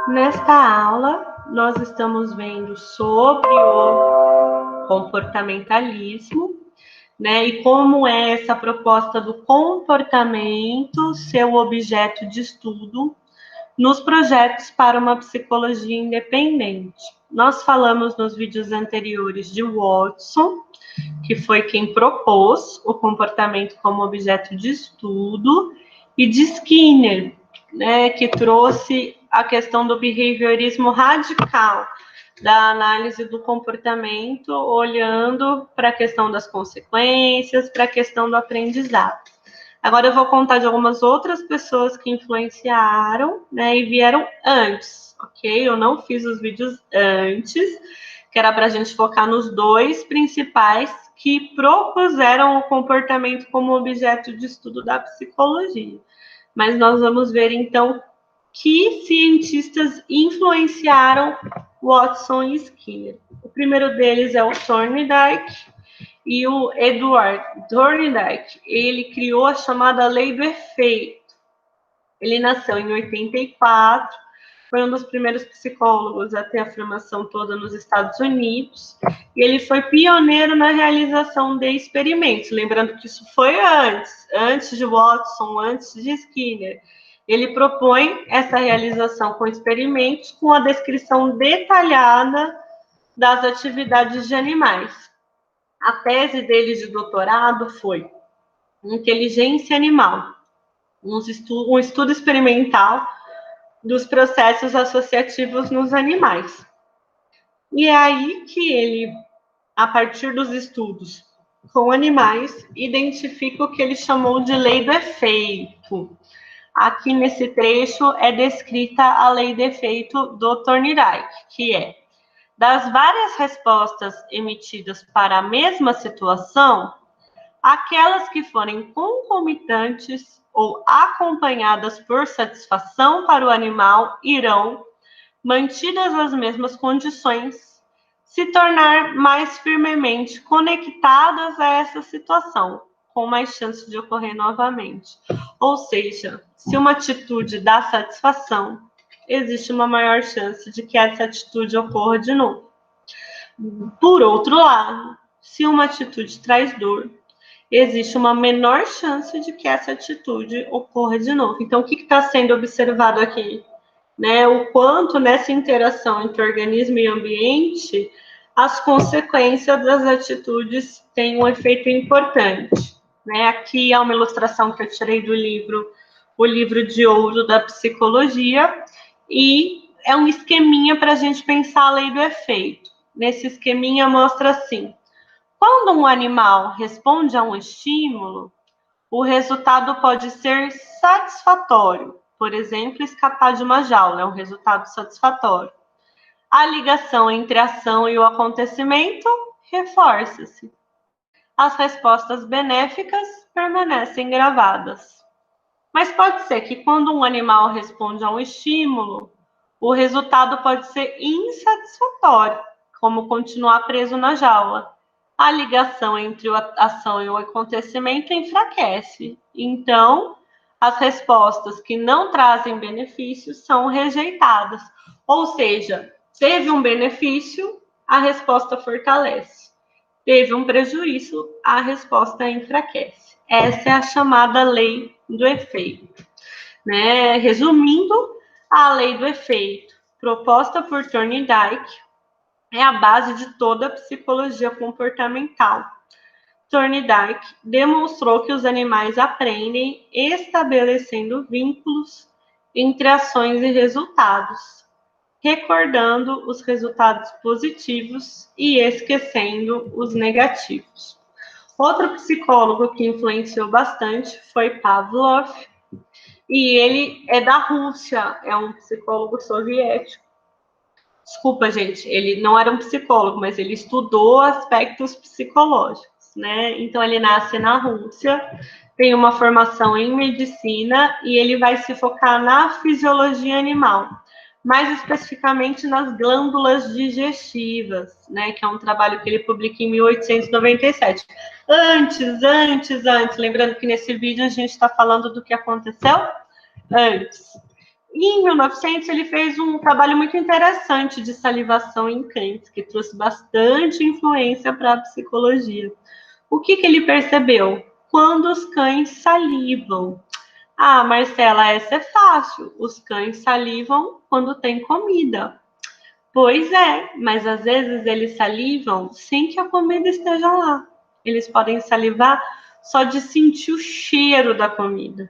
Nesta aula, nós estamos vendo sobre o comportamentalismo, né? E como é essa proposta do comportamento ser o objeto de estudo nos projetos para uma psicologia independente. Nós falamos nos vídeos anteriores de Watson, que foi quem propôs o comportamento como objeto de estudo, e de Skinner, né, que trouxe a questão do behaviorismo radical, da análise do comportamento, olhando para a questão das consequências, para a questão do aprendizado. Agora eu vou contar de algumas outras pessoas que influenciaram, né, e vieram antes, ok? Eu não fiz os vídeos antes, que era para a gente focar nos dois principais que propuseram o comportamento como objeto de estudo da psicologia. Mas nós vamos ver, então, que cientistas influenciaram Watson e Skinner. O primeiro deles é o Thorndike, e o Edward Thorndike, ele criou a chamada Lei do Efeito. Ele nasceu em 84, foi um dos primeiros psicólogos a ter a formação toda nos Estados Unidos, e ele foi pioneiro na realização de experimentos. Lembrando que isso foi antes de Watson, antes de Skinner. Ele propõe essa realização com experimentos, com a descrição detalhada das atividades de animais. A tese dele de doutorado foi Inteligência Animal, um estudo experimental dos processos associativos nos animais. E é aí que ele, a partir dos estudos com animais, identifica o que ele chamou de lei do efeito. Aqui nesse trecho é descrita a lei do efeito do Thorndike, que é: das várias respostas emitidas para a mesma situação, aquelas que forem concomitantes ou acompanhadas por satisfação para o animal irão, mantidas as mesmas condições, se tornar mais firmemente conectadas a essa situação, com mais chance de ocorrer novamente. Ou seja, se uma atitude dá satisfação, existe uma maior chance de que essa atitude ocorra de novo. Por outro lado, se uma atitude traz dor, existe uma menor chance de que essa atitude ocorra de novo. Então, o que está sendo observado aqui? Né? O quanto nessa interação entre organismo e ambiente, as consequências das atitudes têm um efeito importante. Né? Aqui é uma ilustração que eu tirei do livro, o livro de ouro da psicologia, e é um esqueminha para a gente pensar a lei do efeito. Nesse esqueminha mostra assim: quando um animal responde a um estímulo, o resultado pode ser satisfatório. Por exemplo, escapar de uma jaula é um resultado satisfatório. A ligação entre a ação e o acontecimento reforça-se. As respostas benéficas permanecem gravadas. Mas pode ser que quando um animal responde a um estímulo, o resultado pode ser insatisfatório, como continuar preso na jaula. A ligação entre a ação e o acontecimento enfraquece. Então, as respostas que não trazem benefícios são rejeitadas. Ou seja, teve um benefício, a resposta fortalece. Teve um prejuízo, a resposta enfraquece. Essa é a chamada lei do efeito. Né? Resumindo, a lei do efeito, proposta por Thorndike, é a base de toda a psicologia comportamental. Thorndike demonstrou que os animais aprendem estabelecendo vínculos entre ações e resultados, recordando os resultados positivos e esquecendo os negativos. Outro psicólogo que influenciou bastante foi Pavlov, e ele é da Rússia, é um psicólogo soviético. Desculpa, gente, ele não era um psicólogo, mas ele estudou aspectos psicológicos, né? Então, ele nasce na Rússia, tem uma formação em medicina e ele vai se focar na fisiologia animal, mais especificamente nas glândulas digestivas, né? Que é um trabalho que ele publica em 1897. Antes, lembrando que nesse vídeo a gente está falando do que aconteceu antes. E em 1900, ele fez um trabalho muito interessante de salivação em cães, que trouxe bastante influência para a psicologia. O que ele percebeu? Quando os cães salivam. Ah, Marcela, essa é fácil. Os cães salivam quando tem comida. Pois é, mas às vezes eles salivam sem que a comida esteja lá. Eles podem salivar só de sentir o cheiro da comida.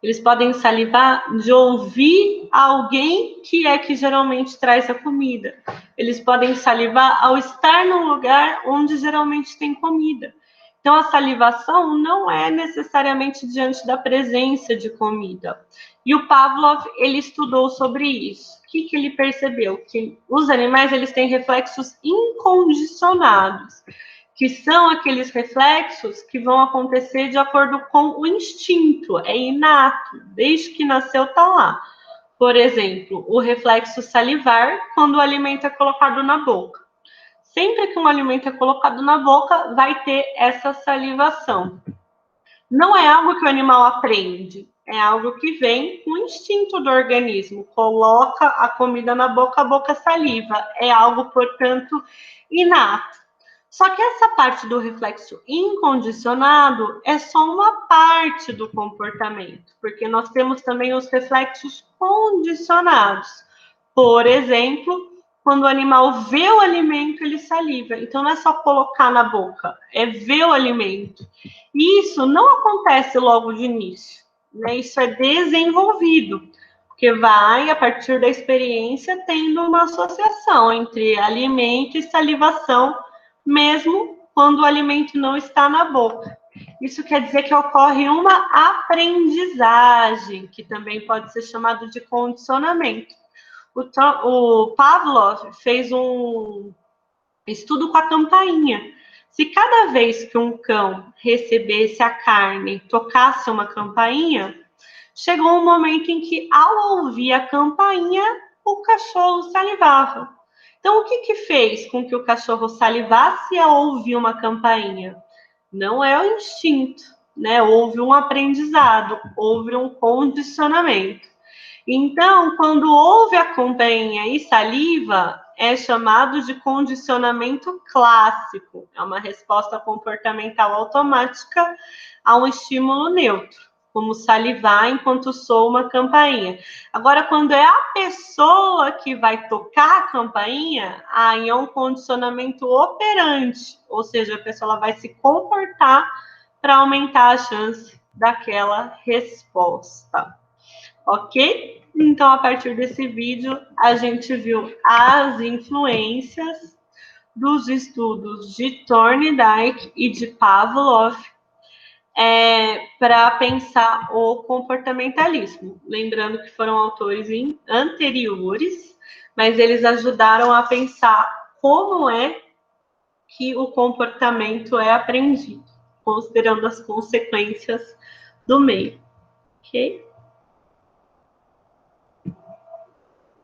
Eles podem salivar de ouvir alguém que geralmente traz a comida. Eles podem salivar ao estar num lugar onde geralmente tem comida. Então, a salivação não é necessariamente diante da presença de comida. E o Pavlov, ele estudou sobre isso. O que ele percebeu? Que os animais, eles têm reflexos incondicionados, que são aqueles reflexos que vão acontecer de acordo com o instinto, é inato, desde que nasceu está lá. Por exemplo, o reflexo salivar quando o alimento é colocado na boca. Sempre que um alimento é colocado na boca, vai ter essa salivação. Não é algo que o animal aprende, é algo que vem com o instinto do organismo. Coloca a comida na boca, a boca saliva. É algo, portanto, inato. Só que essa parte do reflexo incondicionado é só uma parte do comportamento, porque nós temos também os reflexos condicionados. Por exemplo, quando o animal vê o alimento, ele saliva. Então, não é só colocar na boca, é ver o alimento. E isso não acontece logo de início, né? Isso é desenvolvido, porque vai, a partir da experiência, tendo uma associação entre alimento e salivação, mesmo quando o alimento não está na boca. Isso quer dizer que ocorre uma aprendizagem, que também pode ser chamado de condicionamento. O Pavlov fez um estudo com a campainha. Se cada vez que um cão recebesse a carne, tocasse uma campainha, chegou um momento em que, ao ouvir a campainha, o cachorro salivava. Então, o que fez com que o cachorro salivasse ao ouvir uma campainha? Não é o instinto, né? Houve um aprendizado, houve um condicionamento. Então, quando ouve a campainha e saliva, é chamado de condicionamento clássico. É uma resposta comportamental automática a um estímulo neutro, como salivar enquanto soa uma campainha. Agora, quando é a pessoa que vai tocar a campainha, aí é um condicionamento operante, ou seja, a pessoa vai se comportar para aumentar a chance daquela resposta. Ok? Então, a partir desse vídeo, a gente viu as influências dos estudos de Thorndike e de Pavlov para pensar o comportamentalismo. Lembrando que foram autores anteriores, mas eles ajudaram a pensar como é que o comportamento é aprendido, considerando as consequências do meio. Ok?